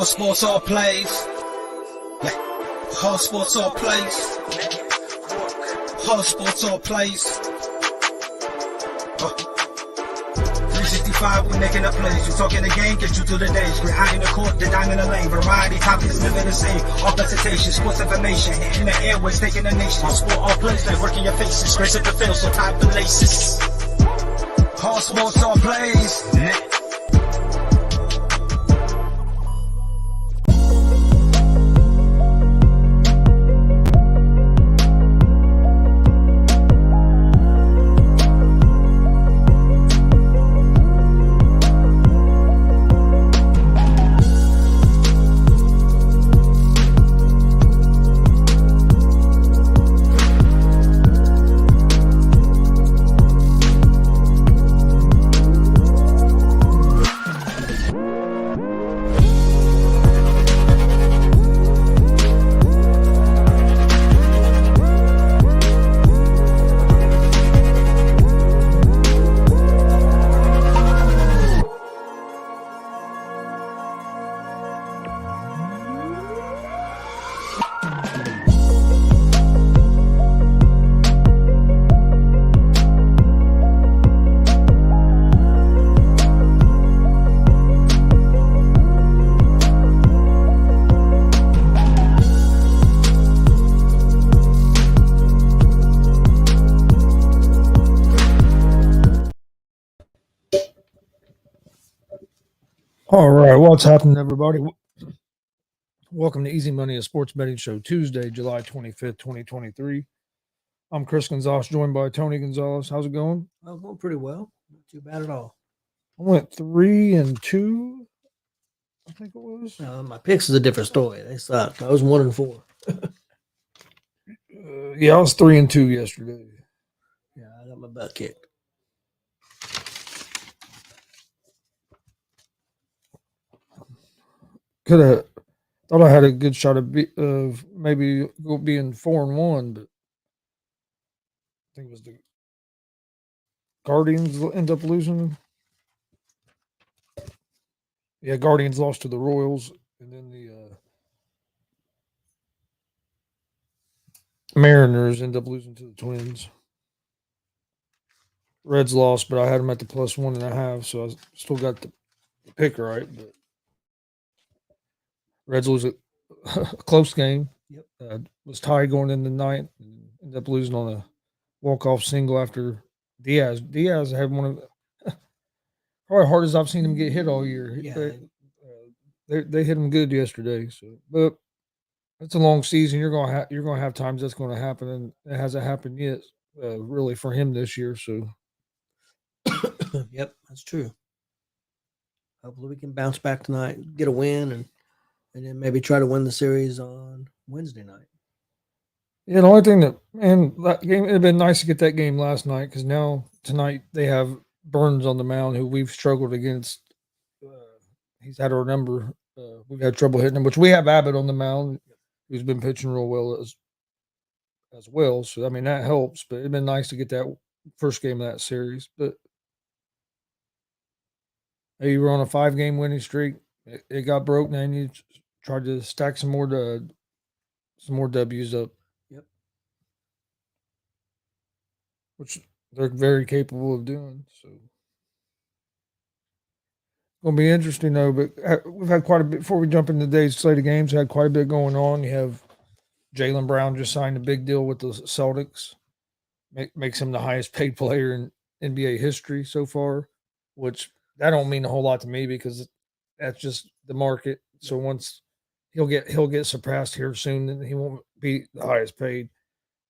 All sports, all plays. Yeah. All sports, all plays. All sports, all plays. 365, we making up plays. You talking the game, get you through the days. We're high in the court, the dime in the lane. Variety topics, living the same. All presentation, sports information. Hitting the airways, taking the nation. All sport, all plays, like working your faces. Grace at the field, so tie the laces. All sports, all plays. All right, what's happening, everybody? Welcome to Easy Money, a sports betting show, Tuesday, July 25th, 2023. I'm Chris Gonzalez, joined by Tony Gonzalez. How's it going? Well, going pretty well. Not too bad at all. I went 3-2, I think it was. My picks is a different story. They sucked. I was 1-4. Yeah, I was 3-2 yesterday. Yeah, I got my butt kicked. Thought I had a good shot of maybe being 4-1, but I think it was the Guardians end up losing. Yeah, Guardians lost to the Royals, and then the Mariners end up losing to the Twins. Reds lost, but I had them at the +1.5, so I still got the pick right. But Reds lose a close game. Yep. Was tied going in the ninth, and ended up losing on a walk-off single after Diaz. Diaz had one of probably hardest I've seen him get hit all year. Yeah. They hit him good yesterday. So, but it's a long season. You're gonna have times that's going to happen, and it hasn't happened yet, really for him this year. So, Yep, that's true. Hopefully we can bounce back tonight, get a win, and then maybe try to win the series on Wednesday night. yeah, the only thing that game, it'd been nice to get that game last night because now tonight they have Burns on the mound, who we've struggled against. He's had our number. We've had trouble hitting him, which we have Abbott on the mound, who's been pitching real well as well. So I mean that helps. But it'd been nice to get that first game of that series. But hey, you were on a 5-game winning streak. It got broke, and you tried to stack some more W's up. Yep. Which they're very capable of doing. So gonna be interesting though. But we've had quite a bit before we jump into today's slate of games. Had quite a bit going on. You have Jaylen Brown just signed a big deal with the Celtics. Makes him the highest paid player in NBA history so far, which that don't mean a whole lot to me because that's just the market. So once he'll get surpassed here soon, and he won't be the highest paid.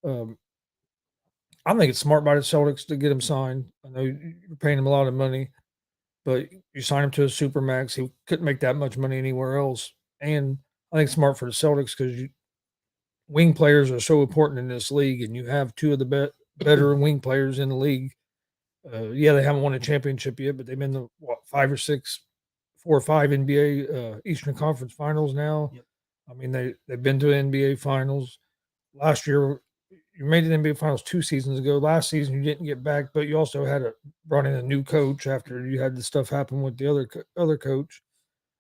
I think it's smart by the Celtics to get him signed. I know you're paying him a lot of money, but you sign him to a supermax. He couldn't make that much money anywhere else. And I think it's smart for the Celtics because wing players are so important in this league, and you have two of the better wing players in the league. Yeah, they haven't won a championship yet, but they've been to 4 or 5 NBA Eastern Conference Finals now. Yep. I mean, they've been to NBA Finals. Last year, you made the NBA Finals 2 seasons ago. Last season, you didn't get back, but you also brought in a new coach after you had the stuff happen with the other coach.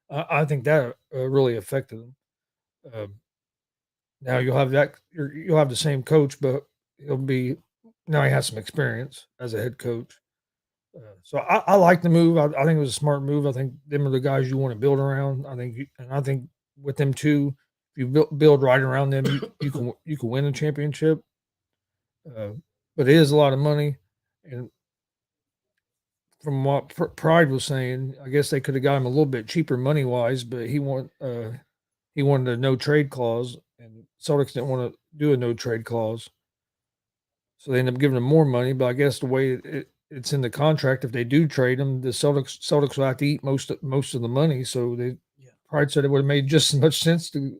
I think that really affected them. Uh, Now you'll have the same coach, but he'll be now he has some experience as a head coach. So I like the move. I think it was a smart move. I think them are the guys you want to build around. I think with them too, if you build right around them, you can win a championship. Uh, but it is a lot of money, and from what Pride was saying, I guess they could have got him a little bit cheaper money wise, but he wanted a no trade clause, and Celtics didn't want to do a no trade clause. So they end up giving him more money, but I guess the way it's in the contract, if they do trade him, the Celtics will have to eat most of the money. So they Yeah. Pride said it would have made just as much sense to,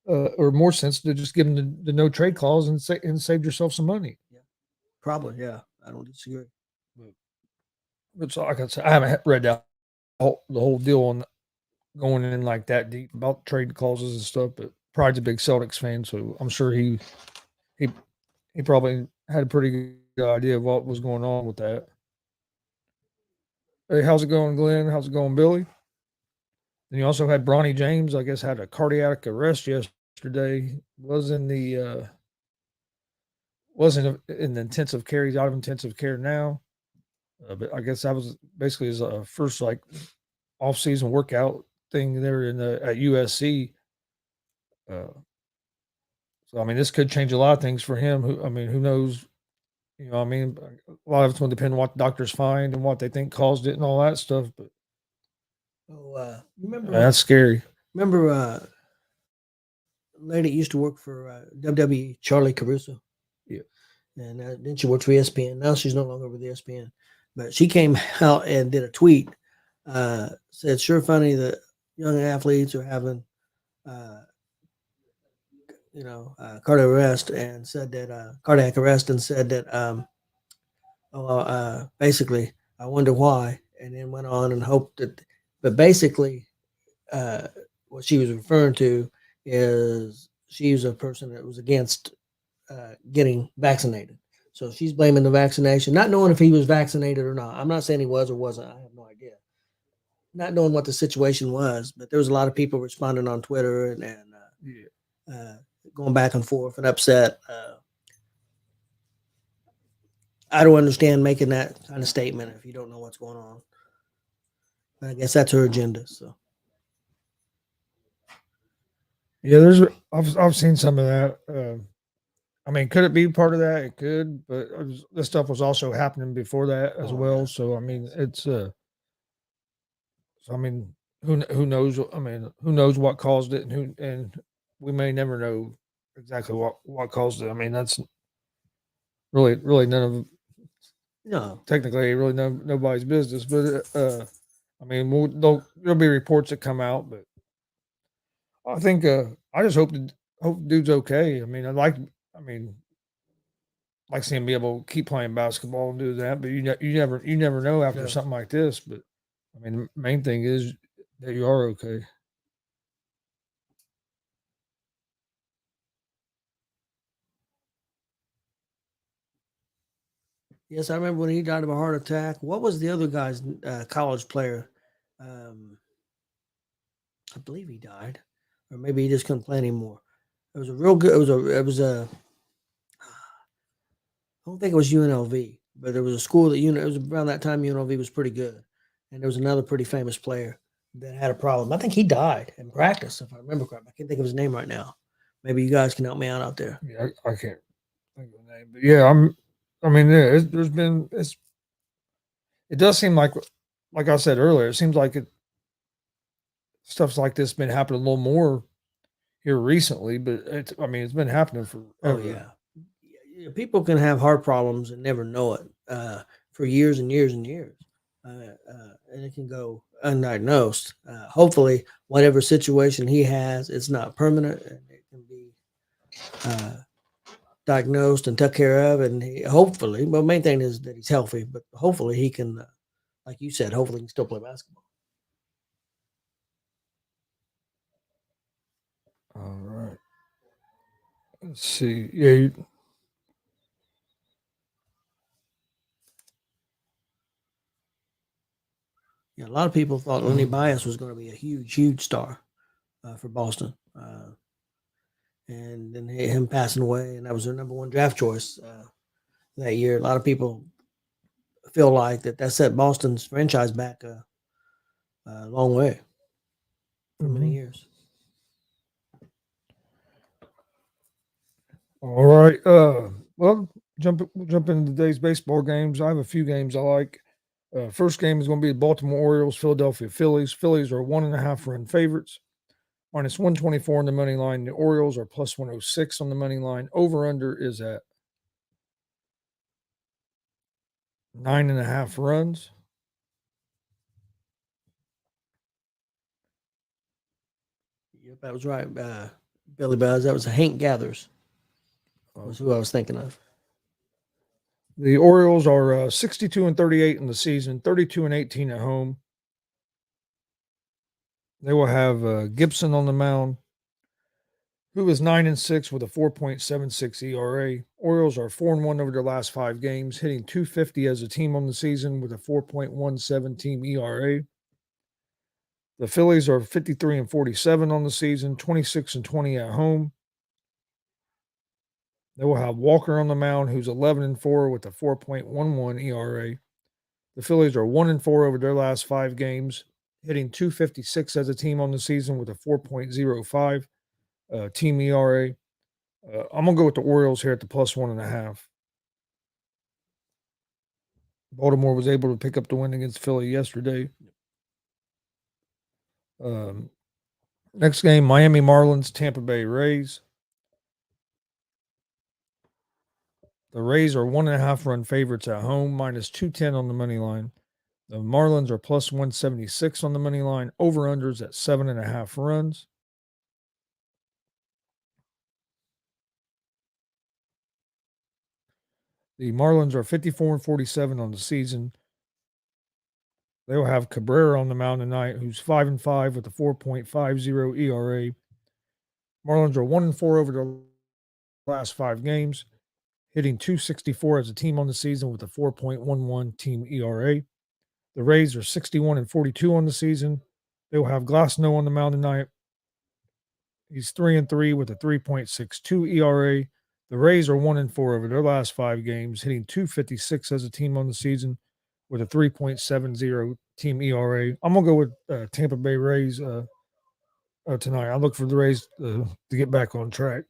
or more sense to just give him the no trade clause and save yourself some money. Yeah. Probably. Yeah. I don't disagree. But so like I said, I haven't read the whole deal on going in like that deep about trade clauses and stuff. But Pride's a big Celtics fan, so I'm sure he he probably had a pretty good idea of what was going on with that. Hey, how's it going, Glenn? How's it going, Billy? And you also had Bronny James, I guess, had a cardiac arrest yesterday. Wasn't in the intensive care. He's out of intensive care now. But I guess that was basically his first like off-season workout thing there at USC. Uh, so I mean, this could change a lot of things for him. Who knows? You know, I mean, a lot of it's going to depend on what doctors find and what they think caused it and all that stuff. But that's scary. Remember a lady that used to work for WWE, Charlie Caruso? Yeah. And then she worked for ESPN. Now she's no longer with ESPN. But she came out and did a tweet, said, sure funny that young athletes are having, cardiac arrest, and said that, basically, I wonder why. And then went on and hoped that, but basically, uh, what she was referring to is she was a person that was against getting vaccinated. So she's blaming the vaccination, not knowing if he was vaccinated or not. I'm not saying he was or wasn't. I have no idea. Not knowing what the situation was, but there was a lot of people responding on Twitter and going back and forth and upset. I don't understand making that kind of statement if you don't know what's going on. But I guess that's her agenda. So Yeah, I've seen some of that. I mean, could it be part of that? It could, but this stuff was also happening before that as well. yeah. So I mean, it's so I mean, who knows? I mean, who knows what caused it, and we may never know exactly what caused it. I mean, that's really none of No. technically really nobody's business. But I mean, there'll be reports that come out, but I think I just hope the dude's okay. I mean, I mean, like seeing him be able to keep playing basketball and do that, but you never know after Yeah. something like this. But I mean, the main thing is that you are okay. Yes, I remember when he died of a heart attack. What was the other guy's college player? Um, I believe he died, or maybe he just couldn't play anymore. It was a real good. It was a. I don't think it was UNLV, but there was a school that it was around that time UNLV was pretty good, and there was another pretty famous player that had a problem. I think he died in practice, if I remember correctly. I can't think of his name right now. Maybe you guys can help me out there. Yeah, I can't think of the name, but yeah, I mean, yeah, it does seem like I said earlier, it seems like stuff's like this been happening a little more here recently, but I mean, it's been happening forever. Oh yeah. People can have heart problems and never know it for years and years and years, and it can go undiagnosed. Hopefully, whatever situation he has, it's not permanent, and it can be uh, diagnosed and took care of. And hopefully, well, main thing is that he's healthy, but hopefully he can, like you said, hopefully he can still play basketball. All right. Let's see. Yeah, Yeah, a lot of people thought Lenny Bias was going to be a huge star for Boston. And then him passing away, and that was their number one draft choice that year. A lot of people feel like that set Boston's franchise back a long way for many years. All right. Well, we'll jump into today's baseball games. I have a few games I like. First game is going to be the Baltimore Orioles, Philadelphia Phillies. Phillies are 1.5 run favorites, minus 124 on the money line. The Orioles are plus 106 on the money line. Over under is at 9.5 runs. Yep, that was right. Billy Buzz. That was Hank Gathers. Was who I was thinking of. The Orioles are 62-38 in the season, 32-18 at home. They will have Gibson on the mound, who is 9-6 with a 4.76 ERA. Orioles are 4-1 over their last 5 games, hitting .250 as a team on the season with a 4.17 team ERA. The Phillies are 53-47 on the season, 26-20 at home. They will have Walker on the mound, who's 11-4 with a 4.11 ERA. The Phillies are 1-4 over their last 5 games, hitting .256 as a team on the season with a 4.05 team ERA. I'm going to go with the Orioles here at the plus 1.5. Baltimore was able to pick up the win against Philly yesterday. Next game, Miami Marlins, Tampa Bay Rays. The Rays are 1.5 run favorites at home, minus 210 on the money line. The Marlins are plus 176 on the money line. Over-unders at 7.5 runs. The Marlins are 54-47 on the season. They will have Cabrera on the mound tonight, who's 5-5 with a 4.50 ERA. Marlins are 1-4 over their last 5 games, hitting .264 as a team on the season with a 4.11 team ERA. The Rays are 61-42 on the season. They will have Glasnow on the mound tonight. He's 3-3 with a 3.62 ERA. The Rays are 1-4 over their last 5 games, hitting .256 as a team on the season with a 3.70 team ERA. I'm going to go with Tampa Bay Rays tonight. I look for the Rays to get back on track.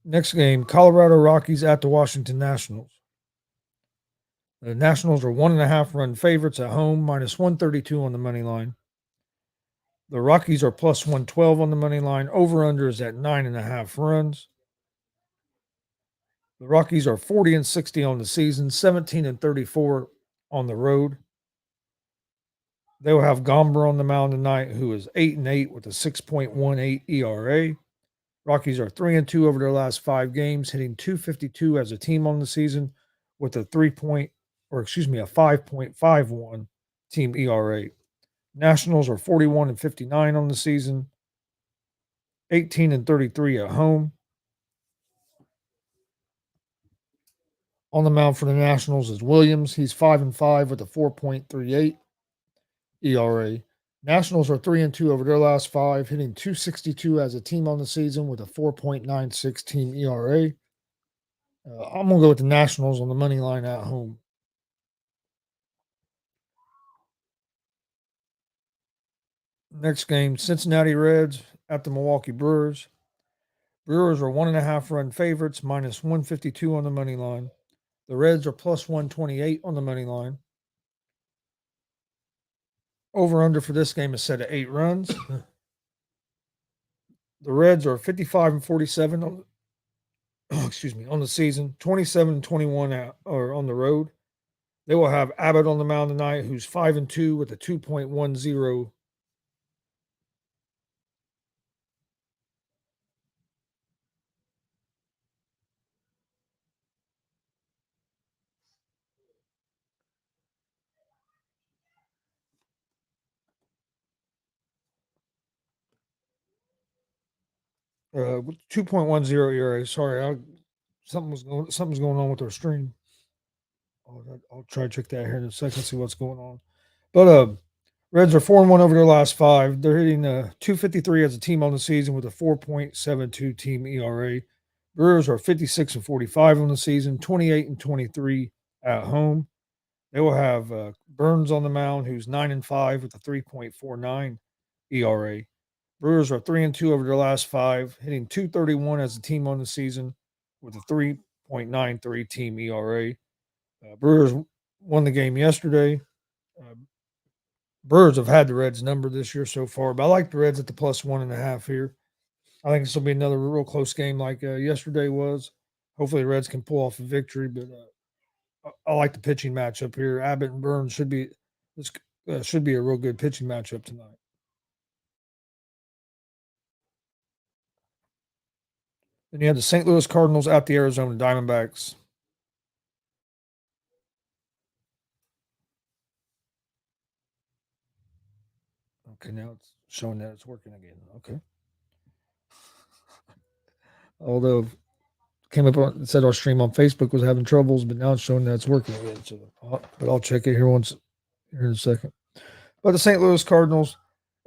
Next game, Colorado Rockies at the Washington Nationals. The Nationals are 1.5 run favorites at home, minus 132 on the money line. The Rockies are plus 112 on the money line. Over-under is at 9.5 runs. The Rockies are 40-60 on the season, 17-34 on the road. They will have Gomber on the mound tonight, who is 8-8 with a 6.18 ERA. Rockies are 3-2 over their last 5 games, hitting .252 as a team on the season with a 5.51 team ERA. Nationals are 41-59 on the season, 18-33 at home. On the mound for the Nationals is Williams. He's 5-5 with a 4.38 ERA. Nationals are 3-2 over their last 5, hitting .262 as a team on the season with a 4.96 team ERA. I'm going to go with the Nationals on the money line at home. Next game, Cincinnati Reds at the Milwaukee Brewers. Brewers are 1.5 run favorites, minus 152 on the money line. The Reds are plus 128 on the money line. Over-under for this game is set at 8 runs. The Reds are 55-47 on the season, 27-21 on the road. They will have Abbott on the mound tonight, who's 5-2 with a 2.10. With 2.10 ERA. Sorry, something's going on with our stream. I'll try to check that here in a second, see what's going on. But Reds are 4-1 over their last 5. They're hitting 253 as a team on the season with a 4.72 team ERA. Brewers are 56-45 on the season, 28-23 at home. They will have Burns on the mound, who's 9-5 with a 3.49 ERA. Brewers are 3-2 over their last 5, hitting 231 as a team on the season with a 3.93 team ERA. Brewers won the game yesterday. Brewers have had the Reds number this year so far, but I like the Reds at the +1.5 here. I think this will be another real close game like yesterday was. Hopefully, the Reds can pull off a victory, but I like the pitching matchup here. Abbott and Burns should be a real good pitching matchup tonight. Then you have the St. Louis Cardinals at the Arizona Diamondbacks. Okay, now it's showing that it's working again. Okay. Although came up on, it said our stream on Facebook was having troubles, but now it's showing that it's working again. So, but I'll check it here in a second. But the St. Louis Cardinals,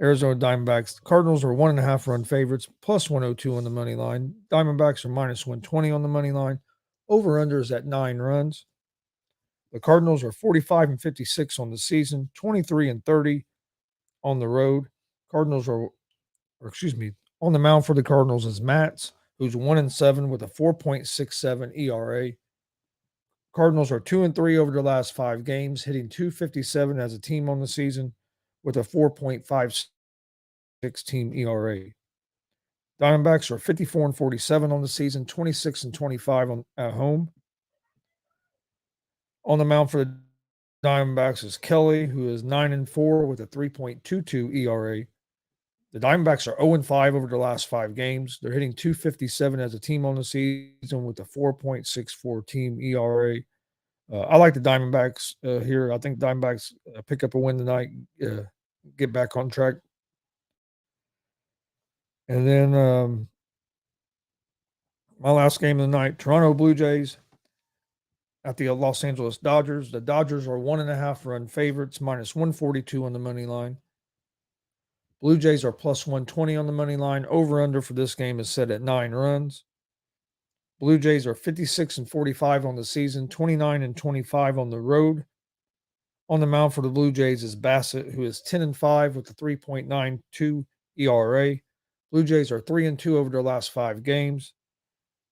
Arizona Diamondbacks. Cardinals are 1.5 run favorites, +102 on the money line. Diamondbacks are -120 on the money line. Over under is at 9 runs. The Cardinals are 45-56 on the season, 23-30 on the road. Cardinals are, on the mound for the Cardinals is Matz, who's 1-7 with a 4.67 ERA. Cardinals are 2-3 over their last 5 games, hitting 257 as a team on the season with a 4.56 team ERA. Diamondbacks are 54-47 on the season, 26-25 at home. On the mound for the Diamondbacks is Kelly, who is 9-4 with a 3.22 ERA. The Diamondbacks are 0-5 over the last 5 games. They're hitting 257 as a team on the season with a 4.64 team ERA. I like the Diamondbacks here. I think Diamondbacks pick up a win tonight, get back on track. And then my last game of the night, Toronto Blue Jays at the Los Angeles Dodgers. The Dodgers are 1.5 run favorites, -142 on the money line. Blue Jays are +120 on the money line. Over-under for this game is set at 9 runs. Blue Jays are 56-45 on the season, 29-25 on the road. On the mound for the Blue Jays is Bassett, who is 10-5 with a 3.92 ERA. Blue Jays are 3-2 over their last 5 games,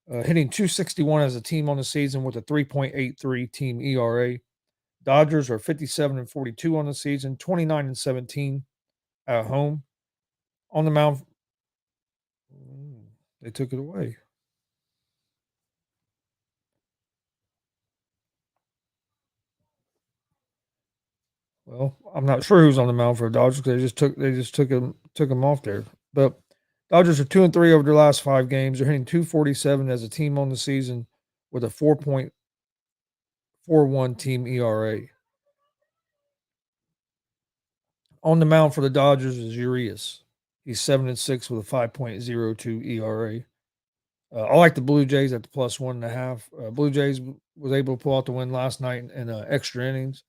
hitting 261 as a team on the season with a 3.83 team ERA. Dodgers are 57-42 on the season, 29-17 at home. On the mound, they took it away. Well, I'm not sure who's on the mound for the Dodgers because they just took him off there. But Dodgers are 2-3 over their last 5 games. They're hitting 247 as a team on the season with a 4.41 team ERA. On the mound for the Dodgers is Urias. He's 7-6 with a 5.02 ERA. I like the Blue Jays at the +1.5. Blue Jays was able to pull out the win last night in extra innings.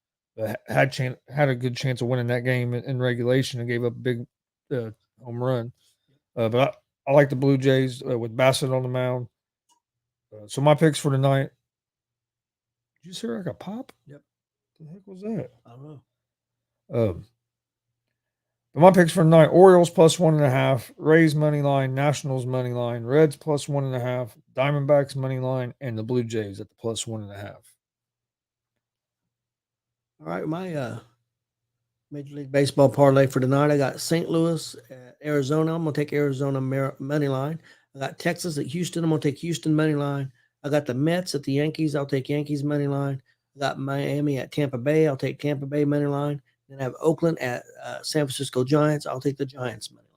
Had a good chance of winning that game in regulation and gave up a big home run. But I like the Blue Jays with Bassett on the mound. So my picks for tonight. Did you just hear like a pop? Yep. What the heck was that? I don't know. But my picks for tonight: Orioles +1.5, Rays money line, Nationals money line, Reds +1.5, Diamondbacks money line, and the Blue Jays at the +1.5. All right, my Major League Baseball parlay for tonight. I got St. Louis at Arizona. I'm going to take Arizona money line. I got Texas at Houston. I'm going to take Houston money line. I got the Mets at the Yankees. I'll take Yankees money line. I got Miami at Tampa Bay. I'll take Tampa Bay money line. Then I have Oakland at San Francisco Giants. I'll take the Giants money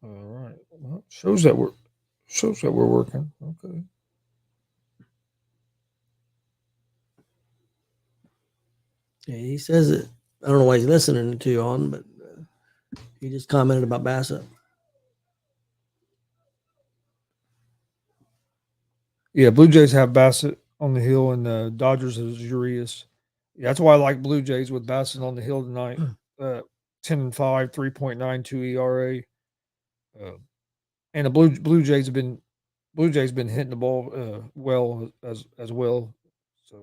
line. All right. Well, shows that we're working. Okay. Yeah, he says it. I don't know why he's listening to you on, but he just commented about Bassett. Yeah, Blue Jays have Bassett on the hill, and the Dodgers is Urias. Yeah, that's why I like Blue Jays with Bassett on the hill tonight. 10-5, 3.92 ERA. Uh, and the Blue Jays been hitting the ball well as well. So,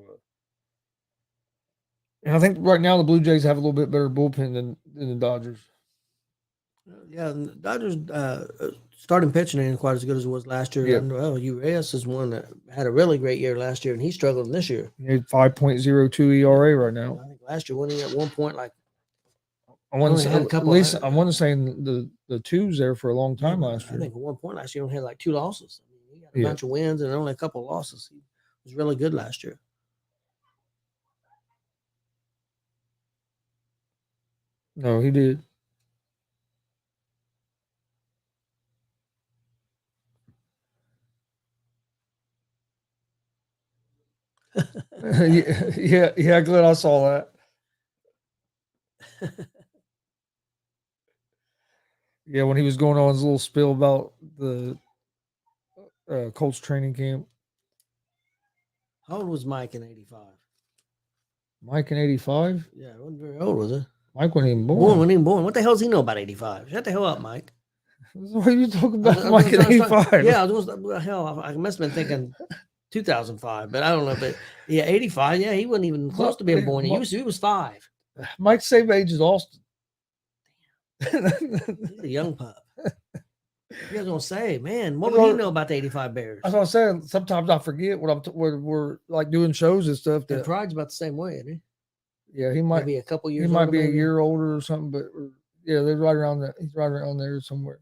and I think right now the Blue Jays have a little bit better bullpen than the Dodgers. Yeah, and the Dodgers starting pitching ain't quite as good as it was last year. Yeah. Well, Urias is one that had a really great year last year, and he's struggling this year. He had 5.02 ERA right now. I think last year when he at one point like I want only to say, had a at couple. least I want to say the twos there for a long time last I year. think at one point last year he only had like 2 losses. I mean, he got a Yeah. bunch of wins and only a couple of losses. He was really good last year. No, he did. Yeah, glad I saw that. Yeah, when he was going on his little spiel about the Colts training camp. How old was Mike in '85? Mike in '85. Yeah, it wasn't very old, was it? Mike wasn't even born. Wasn't even born. What the hell does he know about '85? Shut the hell up, Mike. What are you talking about, Mike in '85? Yeah, hell, I must have been thinking 2005, but I don't know. But yeah, '85. Yeah, he wasn't even close to being born. He was 5. Mike's same age as Austin. He's a young pup. You guys gonna say, man, what would he know about the '85 Bears? That's what I'm saying. Sometimes I forget what we're like doing shows and stuff. And Pride's about the same way, isn't he? Yeah, he might be a couple years. He might be a year older or something, but yeah, they're right around that. He's right around there somewhere.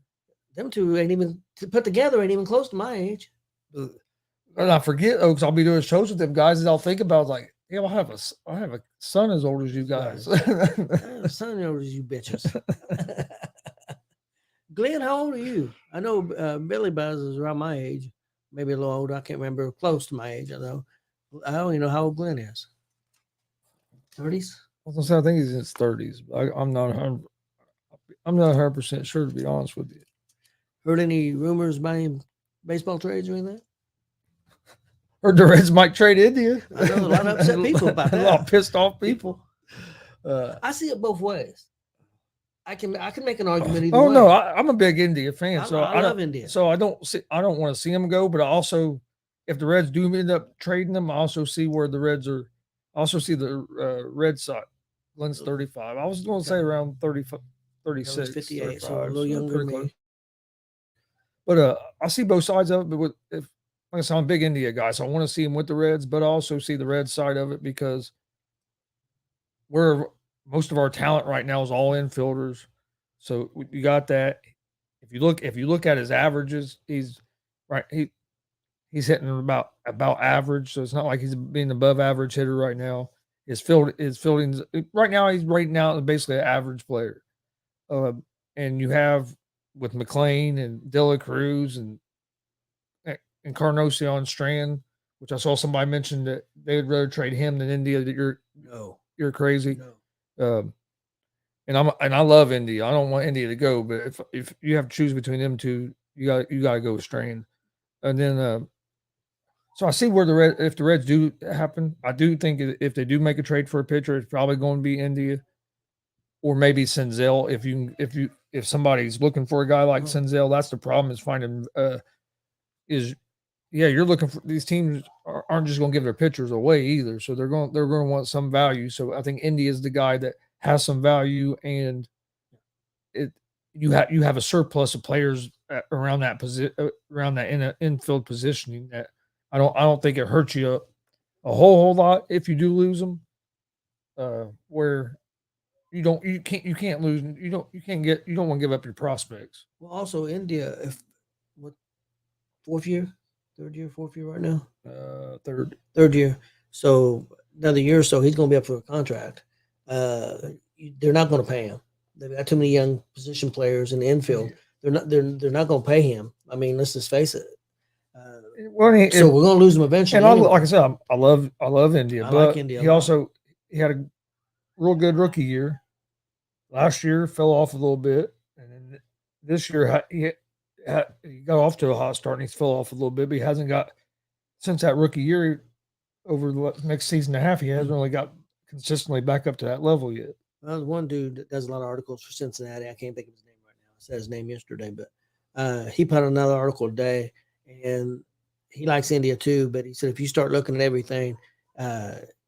Them two ain't even put together. Ain't even close to my age. And I forget, because I'll be doing shows with them guys, and I'll think about like, yeah, I have a son as old as you guys. I have a son as old as you bitches. Glenn, how old are you? I know Billy Buzz is around my age, maybe a little older. I can't remember. Close to my age, I know. I don't even know how old Glenn is. 30s. I think he's in his 30s. I'm not 100% sure, to be honest with you. Heard any rumors about any baseball trades or anything? Heard the Reds might trade India. I know a lot of upset people about that. A lot of pissed off people. I see it both ways. I can make an argument either way. Oh no, I'm a big India fan, so I love India. So I don't want to see them go, but I also, if the Reds do end up trading them, I also see where the Reds are. I also see the Red Sox. Glenn's 35. I was going to say around 35, 36, 58, so a 35, little younger than me. close. But I see both sides of it. But like I said, I'm a big India guy, so I want to see him with the Reds, but I also see the Red side of it because most of our talent right now is all infielders. So you got that. If you look at his averages, he's hitting about average. So it's not like he's being above average hitter right now. His fielding right now, he's rating out basically an average player. And you have with McLean and De La Cruz and Encarnacion Strand, which I saw somebody mention that they would rather trade him than India. That you're crazy. No. And I love India. I don't want India to go, but if you have to choose between them two, you got to go with Strand. And then so I see where if the Reds do happen, I do think if they do make a trade for a pitcher, it's probably going to be India or maybe Senzel. If somebody's looking for a guy like Senzel, that's the problem is finding you're looking for these teams aren't just going to give their pitchers away either. So they're going to want some value. So I think India is the guy that has some value, and you have a surplus of players around that infield positioning that I don't think it hurts you a whole lot if you do lose them. Where you can't lose. You don't want to give up your prospects. Well, also India, fourth year right now? Third year. So another year or so, he's going to be up for a contract. They're not going to pay him. They've got too many young position players in the infield. They're not going to pay him. I mean, let's just face it. So we're going to lose him eventually. And like I said, I love India. I but like India. He had a real good rookie year. Last year fell off a little bit, and then this year he got off to a hot start and he's fell off a little bit, but he hasn't got since that rookie year over the next season and a half, he hasn't really got consistently back up to that level yet. Well, there's one dude that does a lot of articles for Cincinnati. I can't think of his name right now. I said his name yesterday, but he put out another article today, and he likes India too. But he said if you start looking at everything,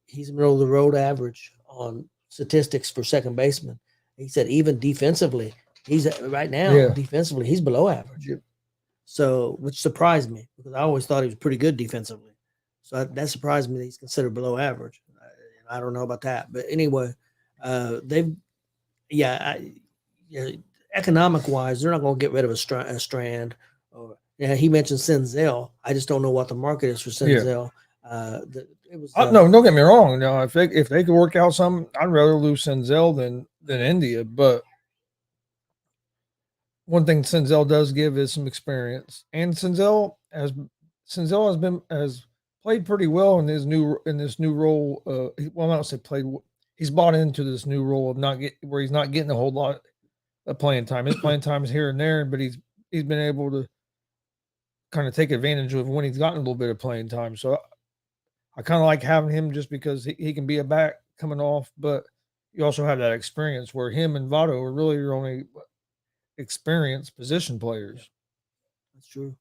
he's middle of the road average on statistics for second baseman. He said even defensively, he's right now defensively he's below average. Yep. So, which surprised me because I always thought he was pretty good defensively. So that surprised me that he's considered below average. I don't know about that, but anyway, economic wise, they're not going to get rid of a Strand. Or he mentioned Senzel. I just don't know what the market is for Senzel. No, don't get me wrong. No, if they could work out something, I'd rather lose Senzel than India. But one thing Senzel does give is some experience, and Senzel has played pretty well in this new role. Well, I don't say played. He's bought into this new role of where he's not getting a whole lot of playing time. His playing time is here and there, but he's been able to kind of take advantage of when he's gotten a little bit of playing time. So I kind of like having him just because he can be a back coming off, but you also have that experience where him and Votto are really your only experienced position players. That's true.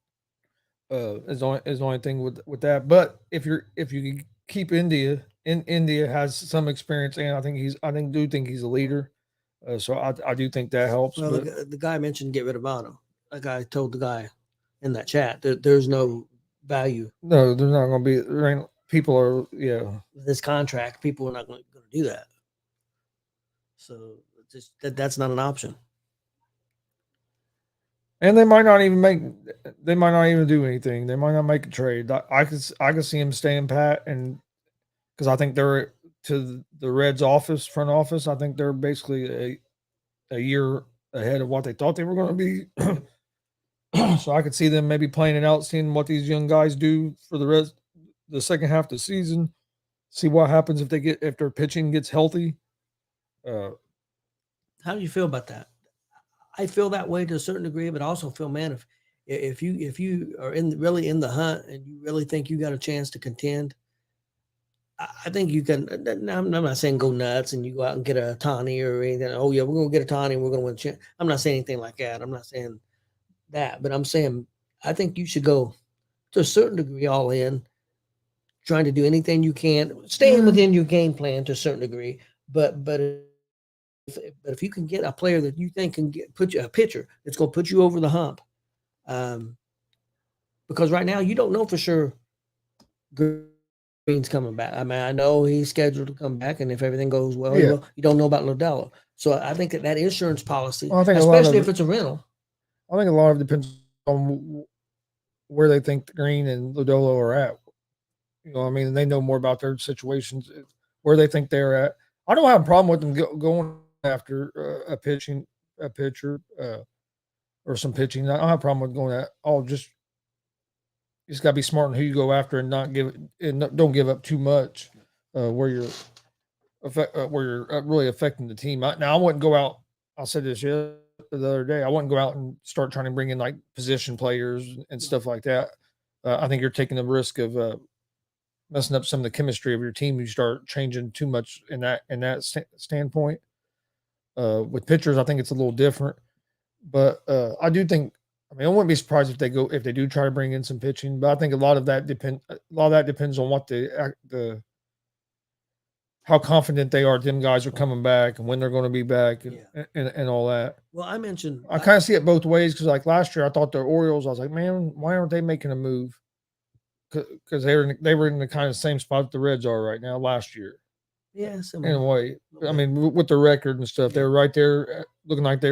Is the only thing with that. But if you keep India has some experience, and I think he's a leader. So I do think that helps. Well, the guy mentioned get rid of Votto. That guy told the guy in that chat that there's no value. No, there's not going to be. People are this contract. People are not going to do that. So just that's not an option. And they might not even do anything. They might not make a trade. I could see him staying pat, and because I think they're to the Reds' front office. I think they're basically a year ahead of what they thought they were going to be. So I could see them maybe playing it out, seeing what these young guys do for the second half of the season. See what happens if their pitching gets healthy. How do you feel about that? I feel that way to a certain degree, but I also feel, man, if you are really in the hunt and you really think you got a chance to contend, I think you can. I'm not saying go nuts and you go out and get a Tani or anything. Oh yeah, we're gonna get a Tani and we're gonna win a chance. I'm not saying anything like that. I'm not saying that, but I'm saying I think you should go to a certain degree all in, trying to do anything you can, staying within your game plan to a certain degree, but if you can get a player that you think can put you a pitcher that's going to put you over the hump, because right now you don't know for sure Green's coming back. I mean, I know he's scheduled to come back, and if everything goes well, you don't know about Lodelo. So I think that insurance policy, especially if it's a rental. I think a lot of it depends on where they think Green and Lodelo are at. I mean, they know more about their situations, where they think they're at. I don't have a problem with them going after a pitcher, or some pitching. I don't have a problem with going at all. You just got to be smart on who you go after and don't give up too much, where you're really affecting the team. Now I wouldn't go out. I said this the other day. I wouldn't go out and start trying to bring in like position players and stuff like that. I think you're taking the risk of messing up some of the chemistry of your team. You start changing too much in that standpoint. With pitchers, I think it's a little different, but I do think. I mean, I wouldn't be surprised if they do try to bring in some pitching, but I think a lot of that depends on what how confident they are. Them guys are coming back and when they're going to be back and all that. Well, I kind of see it both ways because like last year, I thought the Orioles. I was like, man, why aren't they making a move? Because they were in the kind of same spot that the Reds are right now last year. Yeah, in a way. I mean, with the record and stuff, they were right there, looking like they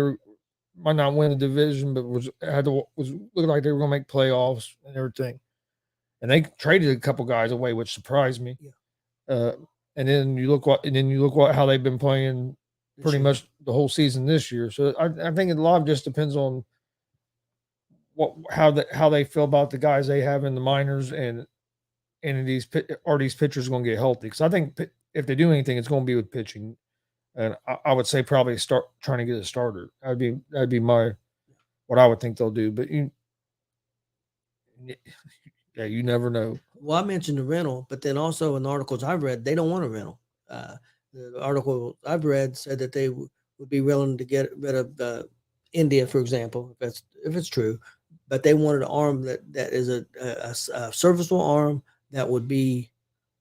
might not win the division, but was looking like they were going to make playoffs and everything. And they traded a couple guys away, which surprised me. Yeah. And then you look how they've been playing pretty much the whole season this year. So I think a lot of just depends on how they feel about the guys they have in the minors and these pitchers going to get healthy. Because I think if they do anything, it's going to be with pitching, and I would say probably start trying to get a starter. That'd be what I would think they'll do. But you never know. Well, I mentioned the rental, but then also in the articles I've read, they don't want a rental. The article I've read said that they would be willing to get rid of India, for example, if it's true, but they wanted an arm that is a serviceable arm that would be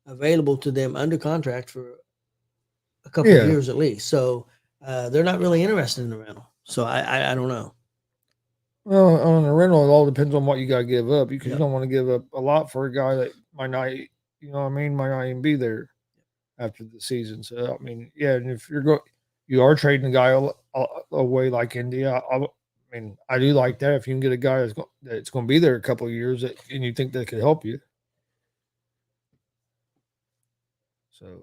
available to them under contract for a couple of Yeah. years at least. So they're not really interested in the rental. So I don't know. Well, on a rental, it all depends on what you got to give up because you Yep. don't want to give up a lot for a guy that might not, you know what I mean, might not even be there after the season. So, I mean, yeah, and if you are trading a guy away like India, I mean, I do like that. If you can get a guy that's going to be there a couple of years and you think that could help you. So,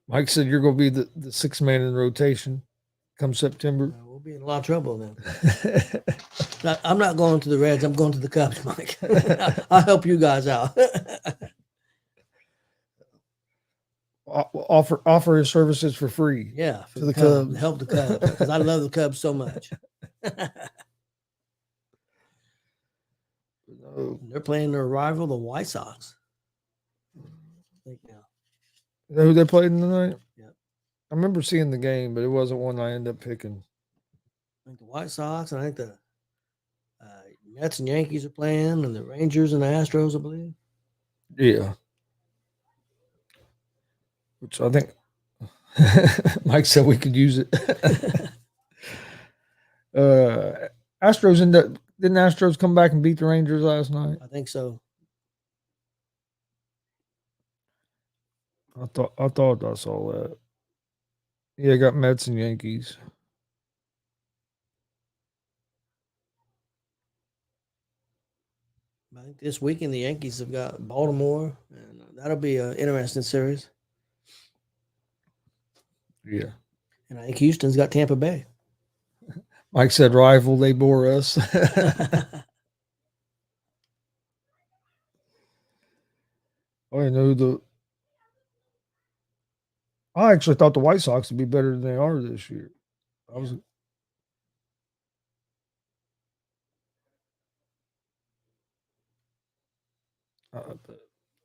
Mike said you're going to be the sixth man in the rotation come September. We'll be in a lot of trouble then. I'm not going to the Reds. I'm going to the Cubs, Mike. I'll help you guys out. Offer his services for free. Yeah, for to the Cubs. Help the Cubs because I love the Cubs so much. No. They're playing their rival, the White Sox. I think now. You know who they played tonight? Yeah. I remember seeing the game, but it wasn't one I ended up picking. I think the White Sox, and I think the Mets and Yankees are playing, and the Rangers and the Astros, I believe. Yeah. Which I think Mike said we could use it. Astros didn't Astros come back and beat the Rangers last night? I think so. I thought I saw that. Yeah, got Mets and Yankees. I think this weekend the Yankees have got Baltimore, and that'll be an interesting series. Yeah. And I think Houston's got Tampa Bay. Mike said rival, they bore us. I actually thought the White Sox would be better than they are this year.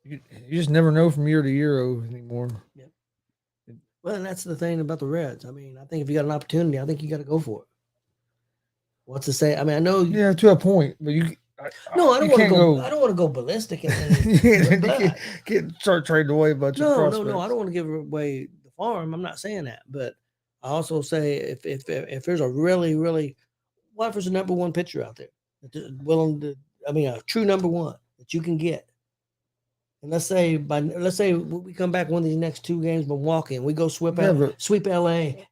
You just never know from year to year anymore. Yep. Well, and that's the thing about the Reds. I mean, I think if you got an opportunity, I think you got to go for it. What's to say? I mean, I know. Yeah, to a point, but you. I don't want to go. I don't want to go ballistic. You can't start trading away a bunch of prospects. No. I don't want to give away the farm. I'm not saying that, but I also say if there's a really, what if there's a number one pitcher out there willing to, I mean, a true number one that you can get. And let's say we come back one of these next two games, Milwaukee, and we go sweep LA,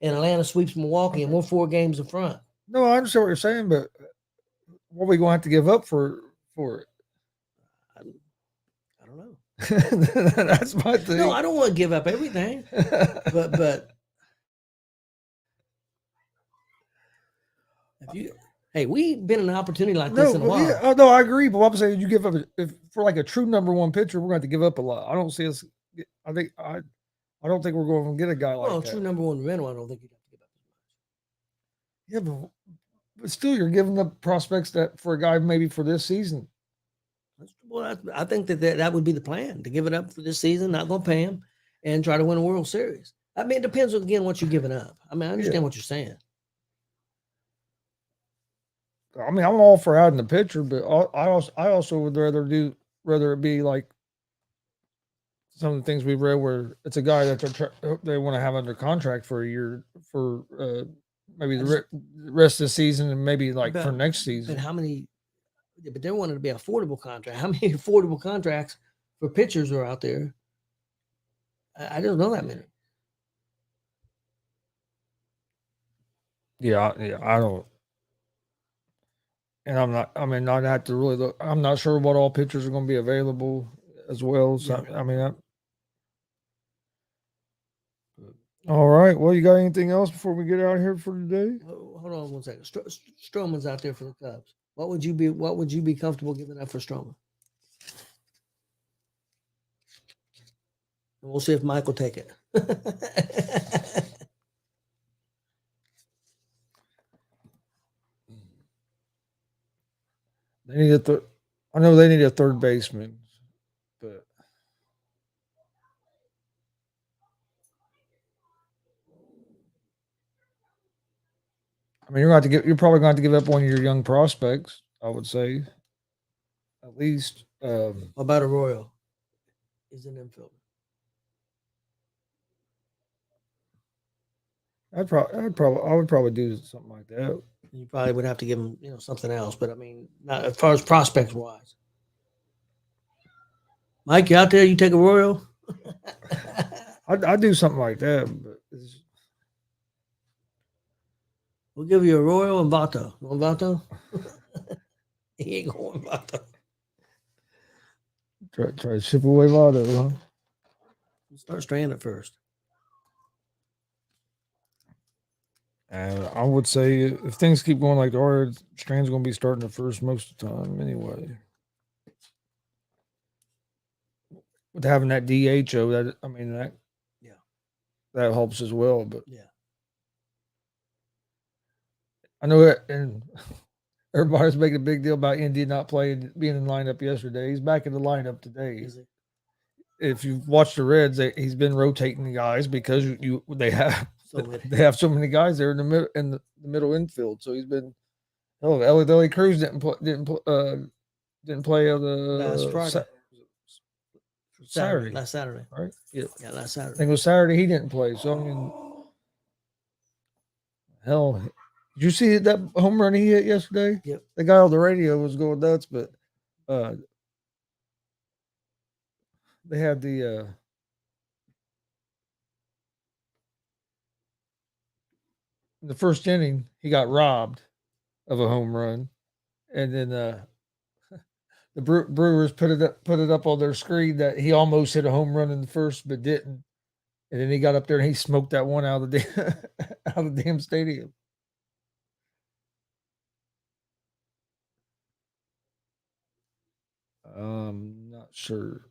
and Atlanta sweeps Milwaukee, and we're 4 games in front. No, I understand what you're saying, but what are we going to have to give up for it? I don't know. That's my thing. No, I don't want to give up everything, but if you. Hey, we've been in an opportunity like this in a while. Yeah, no, I agree. But what I'm saying, you give up for like a true number one pitcher, we're going to have to give up a lot. I don't see us. I don't think we're going to get a guy like that. True number one rental, I don't think you'd have to give up as much. Yeah, but still, you're giving up prospects that for a guy maybe for this season. Well, I think that would be the plan, to give it up for this season, not going to pay him, and try to win a World Series. I mean, it depends again what you're giving up. I mean, I understand what you're saying. I mean, I'm all for adding the pitcher, but I also would rather it be like some of the things we've read where it's a guy that they want to have under contract for a year for maybe the rest of the season and maybe for next season. But how many? But they wanted to be an affordable contract. How many affordable contracts for pitchers are out there? I don't know that many. Yeah, I don't. And I'm not. I mean, not have to really look. I'm not sure what all pitchers are going to be available as well. So yeah. I mean, all right. Well, you got anything else before we get out of here for today? Hold on one second. Stroman's out there for the Cubs. What would you be comfortable giving up for Stroman? And we'll see if Mike will take it. They need to. I know they need a third baseman, but I mean, you're probably going to give up one of your young prospects. I would say, at least. What about Arroyo? He's an infielder. I would probably do something like that. You probably would have to give him, something else. But I mean, not as far as prospects wise. Mike, you out there? You take Arroyo? I'd do something like that, but We'll give you Arroyo and Vato. You want Vato? He ain't going Vato. try to ship away Votto, huh? Start Strand at first. And I would say if things keep going like they are, Strand's going to be starting at first most of the time anyway. With having that DHO, that helps as well. But yeah, I know it, and everybody's making a big deal about Indy not playing, being in the lineup yesterday. He's back in the lineup today. If you've watched the Reds, he's been rotating the guys because they have so many guys there in the middle infield. So he's been. Oh, Ellie Cruz didn't play last Friday. Saturday. Last Saturday. Right? Yeah, last Saturday. I think it was Saturday he didn't play. So I mean, hell, did you see that home run he hit yesterday? Yep. The guy on the radio was going nuts, but they had the in the first inning he got robbed of a home run, and then the Brewers put it up on their screen that he almost hit a home run in the first but didn't, and then he got up there and he smoked that one out of the out of the damn stadium. Not sure.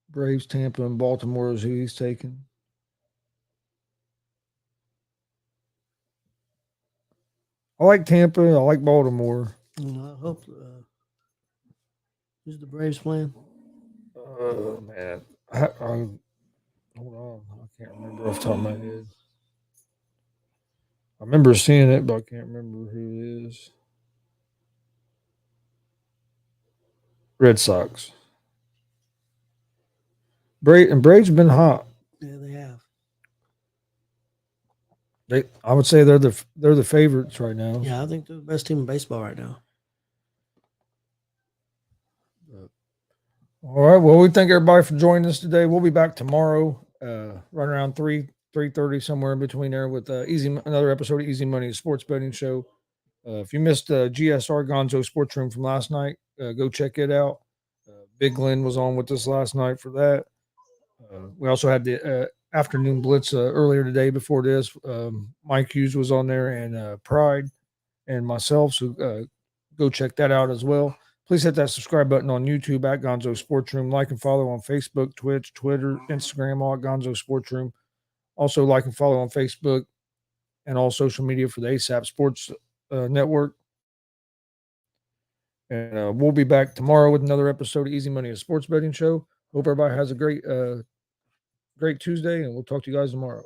Braves, Tampa, and Baltimore is who he's taking. I like Tampa. I like Baltimore. I hope. Who's the Braves playing? Oh man, hold on. I can't remember off the top of my head. I remember seeing it, but I can't remember who it is. Red Sox. Braves have been hot. Yeah, they have. I would say they're the favorites right now. Yeah, I think they're the best team in baseball right now. All right. Well, we thank everybody for joining us today. We'll be back tomorrow, right around 3:30, somewhere in between there, with another episode of Easy Money, Sports Betting Show. If you missed GSR Gonzo Sports Room from last night, go check it out. Big Glenn was on with us last night for that. We also had the afternoon blitz earlier today before this. Mike Hughes was on there, and Pride and myself. So go check that out as well. Please hit that subscribe button on YouTube at Gonzo Sports Room. Like and follow on Facebook, Twitch, Twitter, Instagram, all at Gonzo Sports Room. Also like and follow on Facebook and all social media for the ASAP Sports Network. And we'll be back tomorrow with another episode of Easy Money, a sports betting show. Hope everybody has a great Tuesday, and we'll talk to you guys tomorrow.